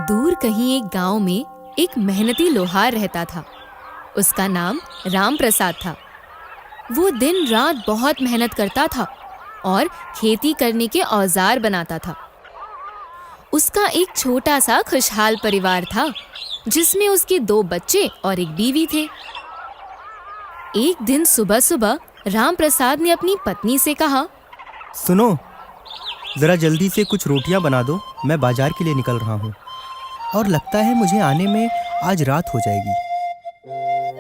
दूर कहीं एक गांव में एक मेहनती लोहार रहता था। उसका नाम राम प्रसाद था। वो दिन रात बहुत मेहनत करता था और खेती करने के औजार बनाता था। उसका एक छोटा सा खुशहाल परिवार था, जिसमें उसके 2 बच्चे और एक बीवी थे। एक दिन सुबह सुबह राम प्रसाद ने अपनी पत्नी से कहा, सुनो, जरा जल्दी से कुछ रोटियां बना दो, मैं बाजार के लिए निकल रहा हूँ और लगता है मुझे आने में आज रात हो जाएगी।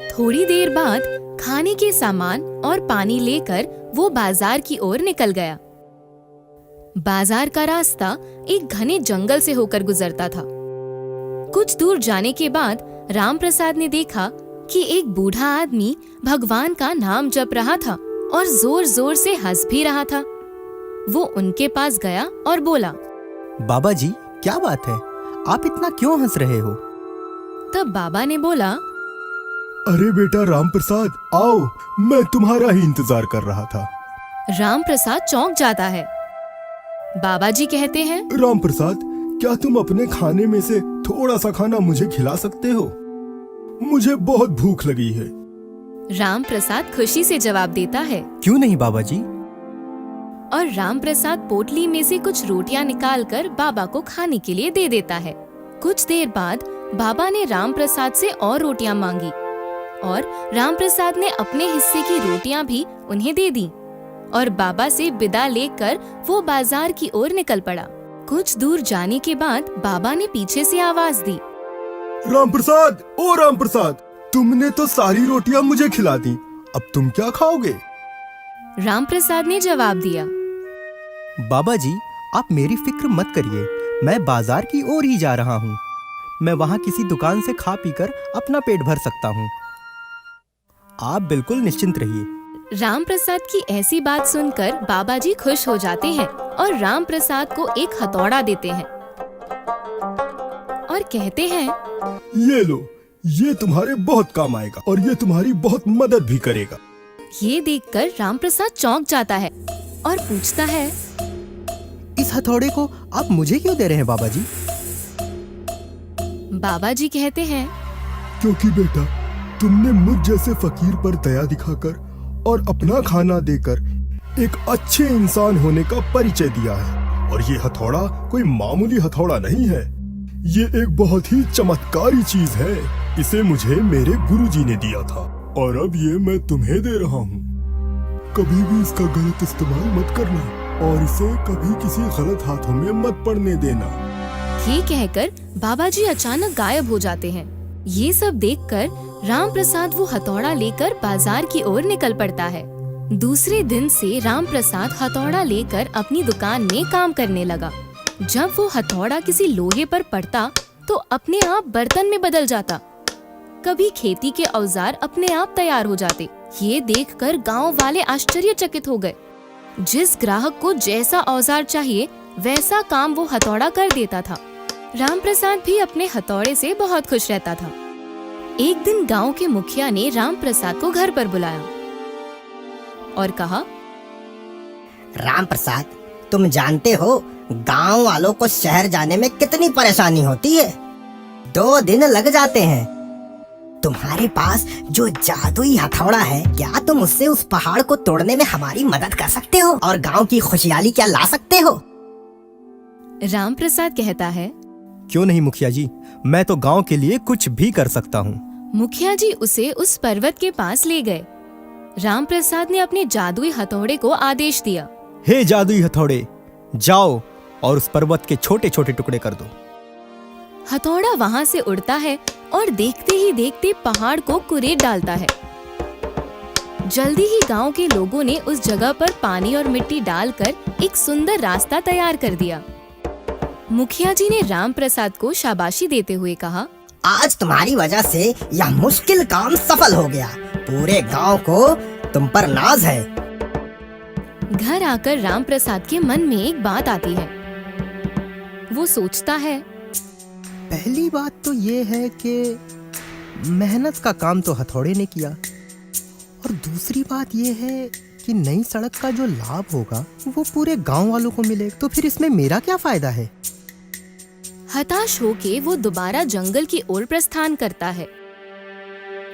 थोड़ी देर बाद खाने के सामान और पानी लेकर वो बाजार की ओर निकल गया। बाजार का रास्ता एक घने जंगल से होकर गुजरता था। कुछ दूर जाने के बाद राम प्रसाद ने देखा कि एक बूढ़ा आदमी भगवान का नाम जप रहा था और जोर जोर से हंस भी रहा था। वो उनके पास गया और बोला, बाबा जी, क्या बात है? आप इतना क्यों हंस रहे हो? तब बाबा ने बोला, अरे बेटा राम प्रसाद, आओ, मैं तुम्हारा ही इंतजार कर रहा था। राम प्रसाद चौंक जाता है। बाबा जी कहते हैं, राम प्रसाद, क्या तुम अपने खाने में से थोड़ा सा खाना मुझे खिला सकते हो? मुझे बहुत भूख लगी है। राम प्रसाद खुशी से जवाब देता है, क्यों नहीं बाबा जी। और राम प्रसाद पोटली में से कुछ रोटियां निकालकर बाबा को खाने के लिए दे देता है। कुछ देर बाद बाबा ने राम प्रसाद से और रोटियां मांगी और राम प्रसाद ने अपने हिस्से की रोटियां भी उन्हें दे दी और बाबा से विदा लेकर वो बाजार की ओर निकल पड़ा। कुछ दूर जाने के बाद बाबा ने पीछे से आवाज दी, राम प्रसाद, ओ राम प्रसाद, तुमने तो सारी रोटियां मुझे खिला दी, अब तुम क्या खाओगे? राम प्रसाद ने जवाब दिया, बाबा जी, आप मेरी फिक्र मत करिए, मैं बाजार की ओर ही जा रहा हूँ। मैं वहाँ किसी दुकान से खा पीकर अपना पेट भर सकता हूँ। आप बिल्कुल निश्चिंत रहिए। राम प्रसाद की ऐसी बात सुनकर बाबा जी खुश हो जाते हैं और राम प्रसाद को एक हथौड़ा देते हैं और कहते हैं, ये लो, ये तुम्हारे बहुत काम आएगा और ये तुम्हारी बहुत मदद भी करेगा। ये देखकर राम प्रसाद चौंक जाता है और पूछता है, इस हथौड़े को आप मुझे क्यों दे रहे हैं बाबा जी? बाबा जी कहते हैं, क्योंकि बेटा, तुमने मुझ जैसे फकीर पर दया दिखाकर और अपना खाना देकर एक अच्छे इंसान होने का परिचय दिया है। और ये हथौड़ा कोई मामूली हथौड़ा नहीं है, ये एक बहुत ही चमत्कारी चीज है। इसे मुझे मेरे गुरुजी ने दिया था और अब ये मैं तुम्हें दे रहा हूँ। कभी भी इसका गलत इस्तेमाल मत करना और इसे कभी किसी गलत हाथों में मत पड़ने देना। ये कहकर बाबा जी अचानक गायब हो जाते हैं। ये सब देखकर राम प्रसाद वो हथौड़ा लेकर बाजार की ओर निकल पड़ता है। दूसरे दिन से राम प्रसाद हथौड़ा लेकर अपनी दुकान में काम करने लगा। जब वो हथौड़ा किसी लोहे पर पड़ता तो अपने आप बर्तन में बदल जाता। कभी खेती के औजार अपने आप तैयार हो जाते। ये देखकर गांव वाले आश्चर्यचकित हो गए। जिस ग्राहक को जैसा औजार चाहिए वैसा काम वो हथौड़ा कर देता था। राम प्रसाद भी अपने हथौड़े से बहुत खुश रहता था। एक दिन गांव के मुखिया ने राम प्रसाद को घर पर बुलाया और कहा, राम प्रसाद, तुम जानते हो गांव वालों को शहर जाने में कितनी परेशानी होती है। 2 दिन लग जाते हैं। तुम्हारे पास जो जादुई हथौड़ा है, क्या तुम उससे उस पहाड़ को तोड़ने में हमारी मदद कर सकते हो और गांव की खुशहाली क्या ला सकते हो? राम प्रसाद कहता है, क्यों नहीं मुखिया जी, मैं तो गांव के लिए कुछ भी कर सकता हूँ। मुखिया जी उसे उस पर्वत के पास ले गए। राम प्रसाद ने अपने जादुई हथौड़े को आदेश दिया, हे जादुई हथौड़े, जाओ और उस पर्वत के छोटे छोटे टुकड़े कर दो। हथौड़ा वहाँ से उड़ता है और देखते ही देखते पहाड़ को कुरेद डालता है। जल्दी ही गांव के लोगों ने उस जगह पर पानी और मिट्टी डालकर एक सुंदर रास्ता तैयार कर दिया। मुखिया जी ने राम प्रसाद को शाबाशी देते हुए कहा, आज तुम्हारी वजह से यह मुश्किल काम सफल हो गया। पूरे गांव को तुम पर नाज है। घर आकर राम प्रसाद के मन में एक बात आती है। वो सोचता है, पहली बात तो ये है कि मेहनत का काम तो हथौड़े ने किया और दूसरी बात ये है कि नई सड़क का जो लाभ होगा वो पूरे गांव वालों को मिले, तो फिर इसमें मेरा क्या फायदा है? हताश होके वो दोबारा जंगल की ओर प्रस्थान करता है।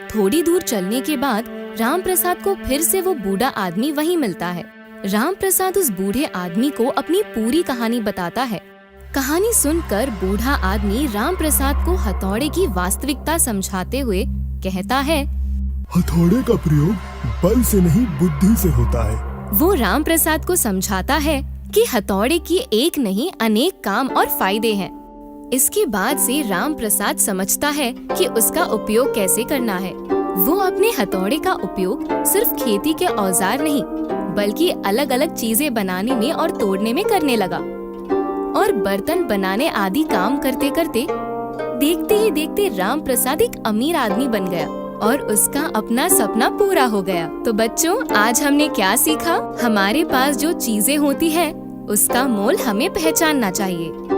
थोड़ी दूर चलने के बाद राम प्रसाद को फिर से वो बूढ़ा आदमी वहीं मिलता है। राम प्रसाद उस बूढ़े आदमी को अपनी पूरी कहानी बताता है। कहानी सुनकर बूढ़ा आदमी राम प्रसाद को हथौड़े की वास्तविकता समझाते हुए कहता है, हथौड़े का प्रयोग बल से नहीं बुद्धि से होता है। वो राम प्रसाद को समझाता है कि हथौड़े की एक नहीं अनेक काम और फायदे हैं। इसके बाद से राम प्रसाद समझता है कि उसका उपयोग कैसे करना है। वो अपने हथौड़े का उपयोग सिर्फ खेती के औजार नहीं बल्कि अलग अलग चीजें बनाने में और तोड़ने में करने लगा और बर्तन बनाने आदि काम करते करते देखते ही देखते राम प्रसाद एक अमीर आदमी बन गया और उसका अपना सपना पूरा हो गया। तो बच्चों, आज हमने क्या सीखा? हमारे पास जो चीजें होती है उसका मोल हमें पहचानना चाहिए।